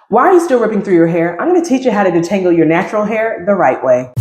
Why are you still ripping through your hair? I'm going to teach you how to detangle your natural hair the right way.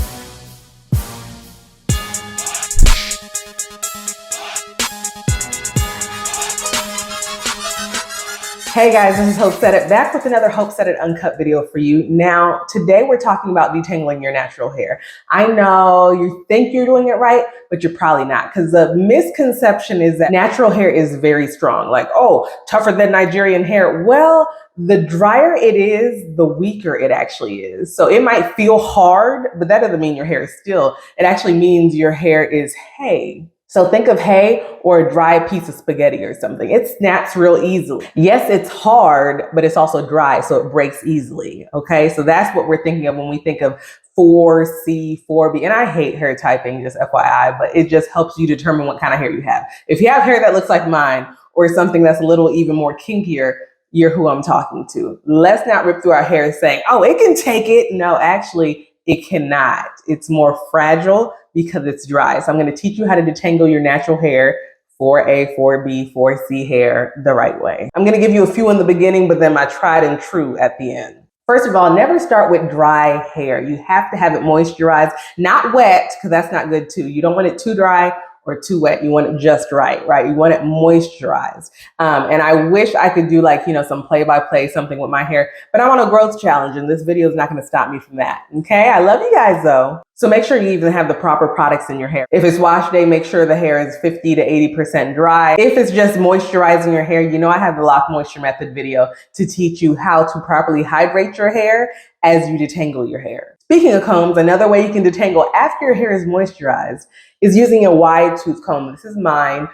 Hey guys, this is Hope Said It, back with another Hope Said It Uncut video for you. Now, today we're talking about detangling your natural hair. I know you think you're doing it right, but you're probably not, because the misconception is that natural hair is very strong. Like, oh, tougher than Nigerian hair. Well, the drier it is, the weaker it actually is. So it might feel hard, but that doesn't mean your hair is still. It actually means your hair is hay. So think of hay or a dry piece of spaghetti or something. It snaps real easily. Yes, it's hard, but it's also dry, so it breaks easily. Okay, so that's what we're thinking of when we think of 4C, 4B. And I hate hair typing, just FYI, but it just helps you determine what kind of hair you have. If you have hair that looks like mine or something that's a little even more kinkier, you're who I'm talking to. Let's not rip through our hair saying, oh, it can take it. No, actually, it cannot. It's more fragile because it's dry. So I'm going to teach you how to detangle your natural hair, 4A, 4B, 4C hair the right way. I'm going to give you a few in the beginning, but then my tried and true at the end. First of all, never start with dry hair. You have to have it moisturized, not wet, because that's not good too. You don't want it too dry or too wet. You want it just right? You want it moisturized. And I wish I could do like, some play-by-play, something with my hair, but I'm on a growth challenge and this video is not going to stop me from that. Okay. I love you guys though. So make sure you even have the proper products in your hair. If it's wash day, make sure the hair is 50 to 80% dry. If it's just moisturizing your hair, I have the lock moisture method video to teach you how to properly hydrate your hair as you detangle your hair. Speaking of combs, another way you can detangle after your hair is moisturized is using a wide tooth comb. This is mine.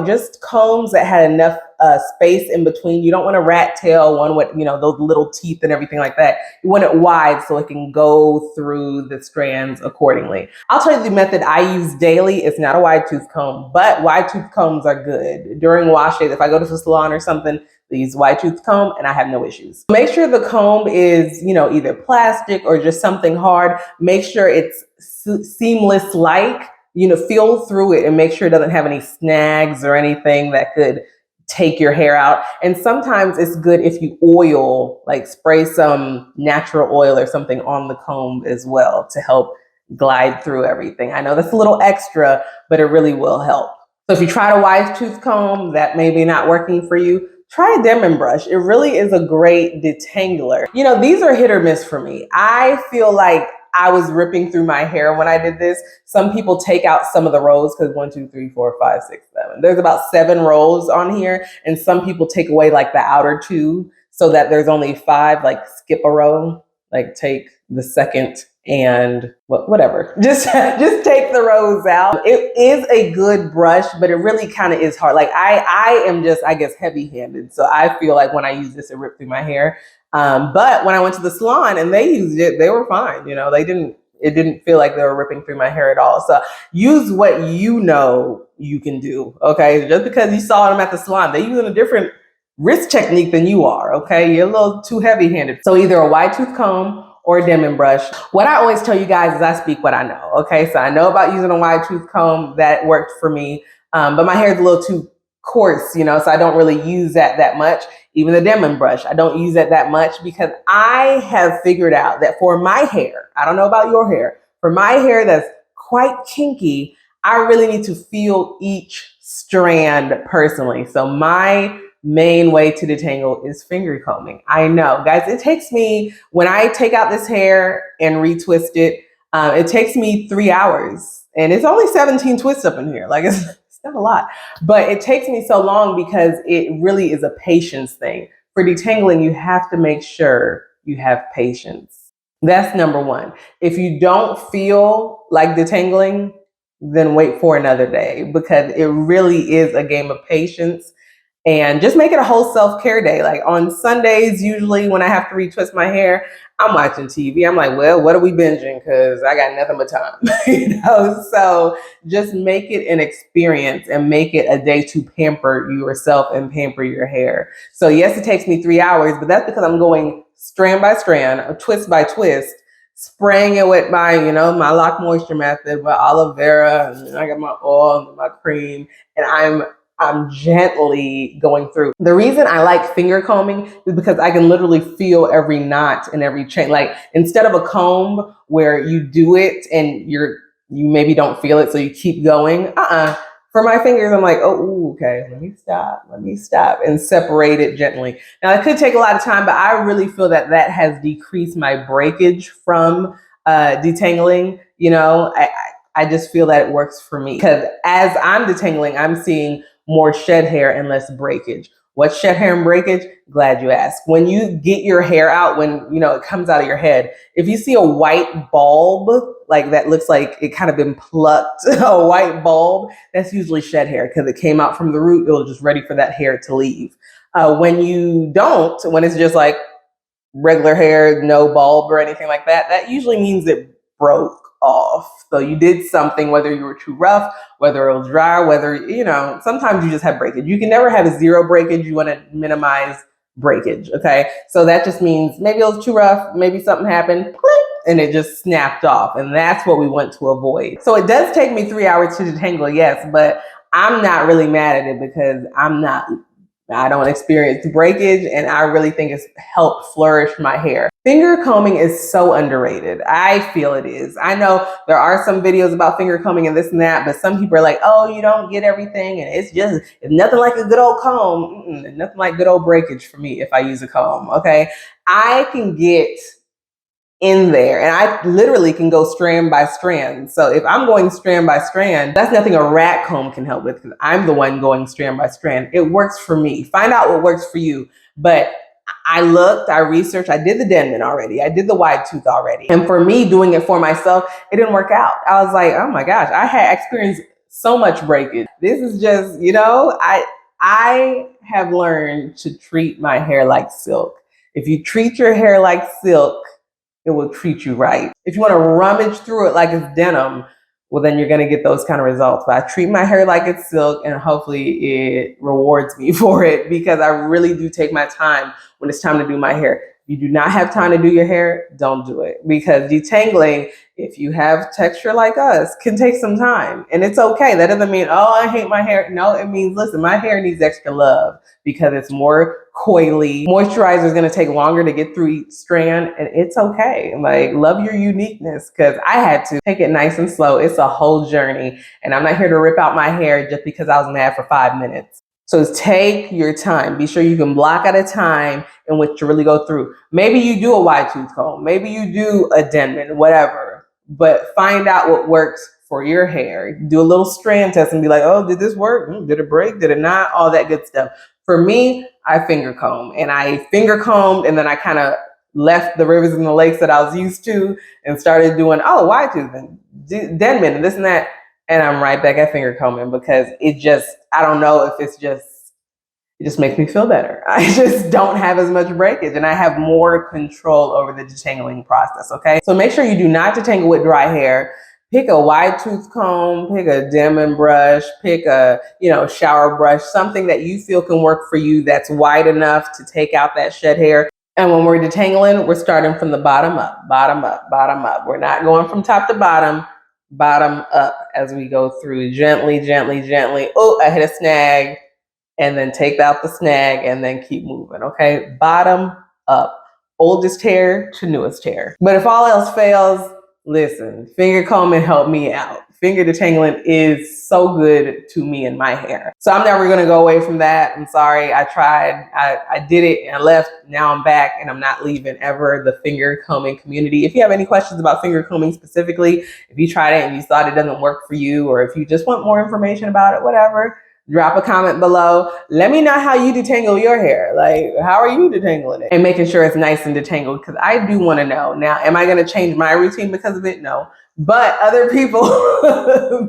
Just combs that had enough space in between. You don't want a rat tail one with, those little teeth and everything like that. You want it wide so it can go through the strands accordingly. I'll tell you the method I use daily. It's not a wide tooth comb, but wide tooth combs are good. During wash days, if I go to the salon or something, they use wide tooth comb and I have no issues. Make sure the comb is, either plastic or just something hard. Make sure it's seamless-like, feel through it and make sure it doesn't have any snags or anything that could take your hair out. And sometimes it's good if you oil, like spray some natural oil or something on the comb as well to help glide through everything. I know that's a little extra, but it really will help. So if you try a wide tooth comb that may be not working for you, try a Denman Brush. It really is a great detangler. These are hit or miss for me. I feel like I was ripping through my hair when I did this. Some people take out some of the rows because 1, 2, 3, 4, 5, 6, 7. There's about 7 rows on here. And some people take away like the outer 2 so that there's only 5, like skip a row, like take the second and whatever. Just take the rows out. It is a good brush, but it really kind of is hard. Like I am just, I guess, heavy-handed. So I feel like when I use this, it ripped through my hair. But when I went to the salon and they used it, they were fine. It didn't feel like they were ripping through my hair at all. So use what you can do. Okay. Just because you saw them at the salon, they're using a different wrist technique than you are. Okay. You're a little too heavy-handed. So either a wide tooth comb or a Denman brush. What I always tell you guys is I speak what I know. Okay. So I know about using a wide tooth comb. That worked for me. But my hair is a little too coarse, so I don't really use that much. Even the Denman brush, I don't use that much because I have figured out that for my hair, I don't know about your hair, for my hair that's quite kinky, I really need to feel each strand personally. So my main way to detangle is finger combing. I know, guys, it takes me, when I take out this hair and retwist it, it takes me 3 hours and it's only 17 twists up in here. Like it's not a lot, but it takes me so long because it really is a patience thing. For detangling, you have to make sure you have patience. That's number one. If you don't feel like detangling, then wait for another day because it really is a game of patience. And just make it a whole self-care day. Like on Sundays, usually when I have to retwist my hair, I'm watching TV. I'm like, well, what are we binging? Because I got nothing but time. So just make it an experience and make it a day to pamper yourself and pamper your hair. So yes, it takes me 3 hours, but that's because I'm going strand by strand, twist by twist, spraying it with my, my lock moisture method, my aloe vera, and I got my oil and my cream, and I'm I'm gently going through. The reason I like finger combing is because I can literally feel every knot and every chain. Like instead of a comb where you do it and you maybe don't feel it, so you keep going. For my fingers, I'm like, oh, ooh, okay, let me stop, and separate it gently. Now, it could take a lot of time, but I really feel that that has decreased my breakage from detangling. You know, I just feel that it works for me because as I'm detangling, I'm seeing more shed hair and less breakage. What's shed hair and breakage? Glad you asked. When you get your hair out, when it comes out of your head, if you see a white bulb, like that looks like it kind of been plucked, a white bulb, that's usually shed hair because it came out from the root. It was just ready for that hair to leave. When you don't, when it's just like regular hair, no bulb or anything like that, that usually means it broke off. So you did something, whether you were too rough, whether it was dry, whether, sometimes you just have breakage. You can never have a zero breakage. You want to minimize breakage. Okay. So that just means maybe it was too rough. Maybe something happened and it just snapped off. And that's what we want to avoid. So it does take me 3 hours to detangle. Yes, but I'm not really mad at it because I don't experience breakage, and I really think it's helped flourish my hair. Finger combing is so underrated. I feel it is. I know there are some videos about finger combing and this and that, but some people are like, oh, you don't get everything, and it's nothing like a good old comb. Nothing like good old breakage for me if I use a comb, okay? I can get in there and I literally can go strand by strand. So if I'm going strand by strand, that's nothing a rat comb can help with because I'm the one going strand by strand. It works for me. Find out what works for you. But I looked, I researched, I did the Denman already. I did the wide tooth already. And for me doing it for myself, it didn't work out. I was like, oh my gosh, I had experienced so much breakage. This is just, I have learned to treat my hair like silk. If you treat your hair like silk, it will treat you right. If you want to rummage through it like it's denim, well, then you're going to get those kind of results. But I treat my hair like it's silk, and hopefully it rewards me for it because I really do take my time when it's time to do my hair. If you do not have time to do your hair, don't do it because detangling, if you have texture like us, can take some time. And it's okay. That doesn't mean, oh, I hate my hair. No, it means, listen, my hair needs extra love because it's more coily. Moisturizer is going to take longer to get through each strand, and it's okay. Like, love your uniqueness because I had to take it nice and slow. It's a whole journey, and I'm not here to rip out my hair just because I was mad for 5 minutes. So take your time. Be sure you can block out a time in which to really go through. Maybe you do a wide tooth comb. Maybe you do a Denman, whatever. But find out what works for your hair. Do a little strand test and be like, oh, did this work? Did it break? Did it not? All that good stuff. For me, I finger comb. And I finger combed and then I kind of left the rivers and the lakes that I was used to and started doing, wide tooth and Denman and this and that. And I'm right back at finger combing because I don't know if it just makes me feel better. I just don't have as much breakage and I have more control over the detangling process, okay? So make sure you do not detangle with dry hair. Pick a wide tooth comb, pick a Denman brush, pick a, shower brush, something that you feel can work for you that's wide enough to take out that shed hair. And when we're detangling, we're starting from the bottom up, bottom up, bottom up. We're not going from top to bottom up as we go through gently, gently, gently. Oh, I hit a snag. And then take out the snag and then keep moving, okay? Bottom up, oldest hair to newest hair. But if all else fails, listen, finger combing helped me out. Finger detangling is so good to me and my hair. So I'm never gonna go away from that. I'm sorry, I tried, I did it and I left. Now I'm back and I'm not leaving ever the finger combing community. If you have any questions about finger combing specifically, if you tried it and you thought it doesn't work for you, or if you just want more information about it, whatever, drop a comment below. Let me know how you detangle your hair. Like, how are you detangling it? And making sure it's nice and detangled, because I do want to know. Now, am I going to change my routine because of it? No. But other people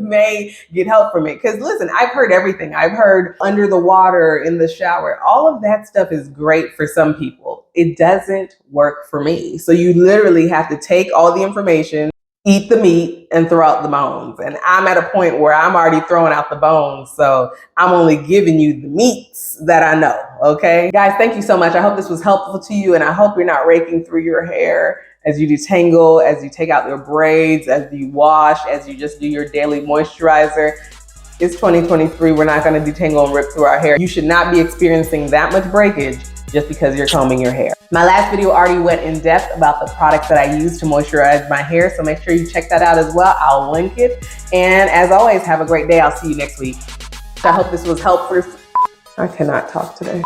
may get help from it. Because listen, I've heard everything. I've heard under the water, in the shower. All of that stuff is great for some people. It doesn't work for me. So you literally have to take all the information, eat the meat, and throw out the bones. And I'm at a point where I'm already throwing out the bones. So I'm only giving you the meats that I know, okay? Guys, thank you so much. I hope this was helpful to you, and I hope you're not raking through your hair as you detangle, as you take out your braids, as you wash, as you just do your daily moisturizer. It's 2023. We're not going to detangle and rip through our hair. You should not be experiencing that much breakage just because you're combing your hair. My last video already went in depth about the products that I use to moisturize my hair, so make sure you check that out as well. I'll link it. And as always, have a great day. I'll see you next week. I hope this was helpful. I cannot talk today.